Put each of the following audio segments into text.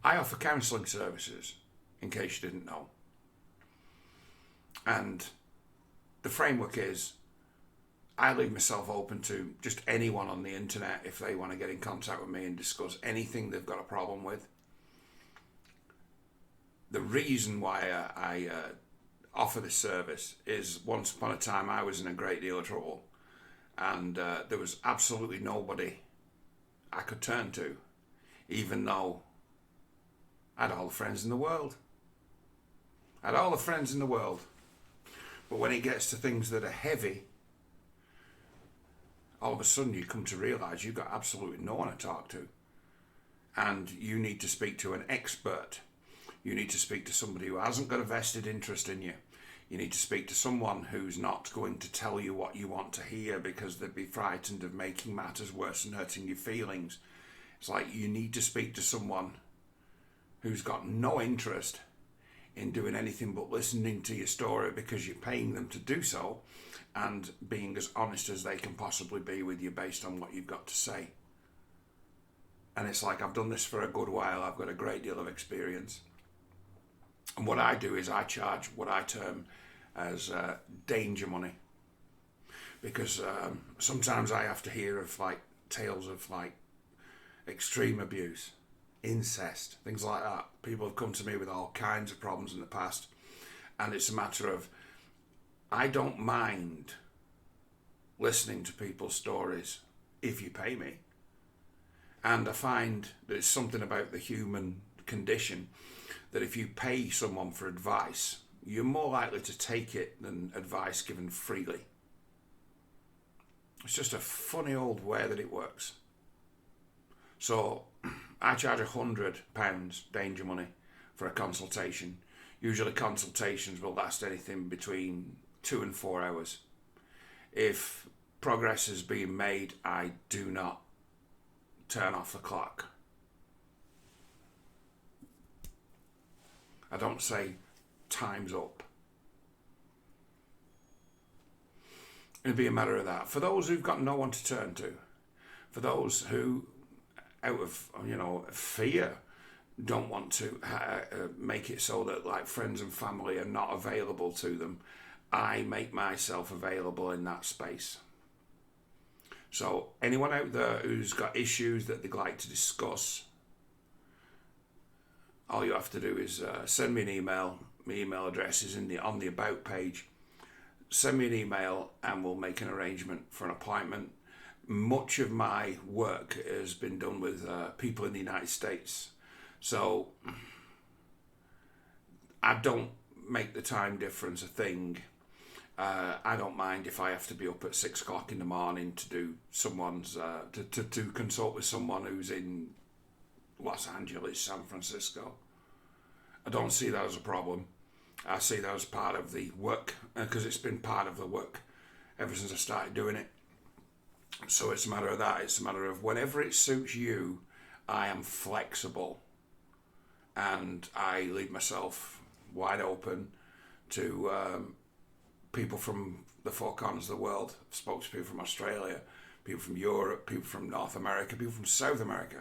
I offer counselling services, in case you didn't know. And the framework is I leave myself open to just anyone on the internet if they want to get in contact with me and discuss anything they've got a problem with. The reason why I offer this service is once upon a time I was in a great deal of trouble, and there was absolutely nobody I could turn to, even though I had all the friends in the world. I had all the friends in the world. But when it gets to things that are heavy, all of a sudden you come to realise you've got absolutely no one to talk to. And you need to speak to an expert. You need to speak to somebody who hasn't got a vested interest in you. You need to speak to someone who's not going to tell you what you want to hear because they'd be frightened of making matters worse and hurting your feelings. It's like you need to speak to someone who's got no interest in doing anything but listening to your story because you're paying them to do so, and being as honest as they can possibly be with you based on what you've got to say. And it's like, I've done this for a good while. I've got a great deal of experience. And what I do is I charge what I term as danger money. Because sometimes I have to hear of like tales of like extreme abuse, incest, things like that. People have come to me with all kinds of problems in the past. And it's a matter of, I don't mind listening to people's stories if you pay me. And I find that it's something about the human condition that if you pay someone for advice, you're more likely to take it than advice given freely. It's just a funny old way that it works. So I charge £100 danger money for a consultation. Usually consultations will last anything between 2 and 4 hours. If progress is being made, I do not turn off the clock. I don't say time's up. It'd be a matter of that. For those who've got no one to turn to, for those who, out of fear, don't want to make it so that like friends and family are not available to them, I make myself available in that space. So anyone out there who's got issues that they'd like to discuss, all you have to do is send me an email. My email address is on the About page. Send me an email and we'll make an arrangement for an appointment. Much of my work has been done with people in the United States. So I don't make the time difference a thing. I don't mind if I have to be up at 6 o'clock in the morning to do someone's to consult with someone who's in Los Angeles, San Francisco. I don't see that as a problem. I see that as part of the work, because it's been part of the work ever since I started doing it. So it's a matter of that. It's a matter of whenever it suits you, I am flexible, and I leave myself wide open to people from the four corners of the world. I've spoken to people from Australia, people from Europe, people from North America, people from South America.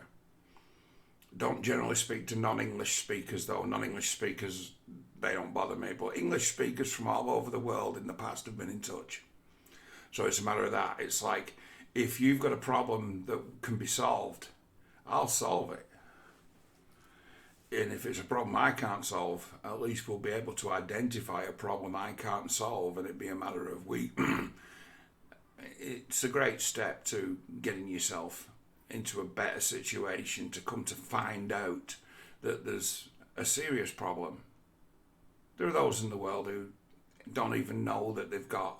Don't generally speak to non-English speakers, though. Non-English speakers, they don't bother me. But English speakers from all over the world in the past have been in touch. So it's a matter of that. It's like, if you've got a problem that can be solved, I'll solve it. And if it's a problem I can't solve, at least we'll be able to identify a problem I can't solve, and it'd be a matter of it's a great step to getting yourself into a better situation, to come to find out that there's a serious problem. There are those in the world who don't even know that they've got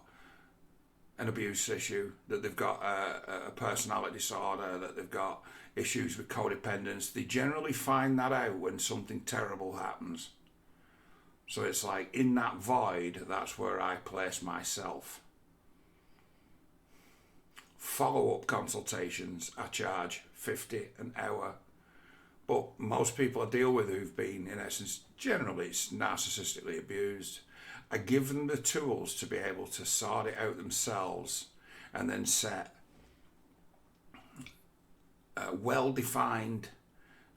an abuse issue, that they've got a personality disorder, that they've got issues with codependence. They generally find that out when something terrible happens. So it's like, in that void, that's where I place myself. Follow-up consultations, I charge $50 an hour. But most people I deal with who've been, in essence, generally it's narcissistically abused, I give them the tools to be able to sort it out themselves, and then set well-defined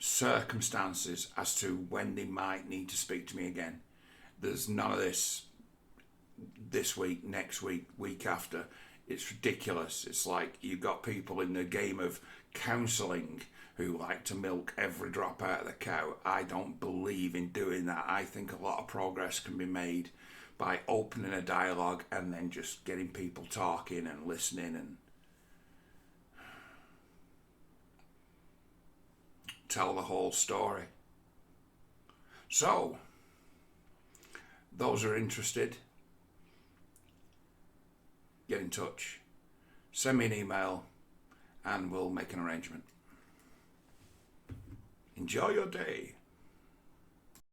circumstances as to when they might need to speak to me again. There's none of this week, next week, week after. It's ridiculous. It's like you've got people in the game of counselling who like to milk every drop out of the cow. I don't believe in doing that. I think a lot of progress can be made by opening a dialogue and then just getting people talking and listening and tell the whole story. So, those who are interested, get in touch. Send me an email and we'll make an arrangement. Enjoy your day.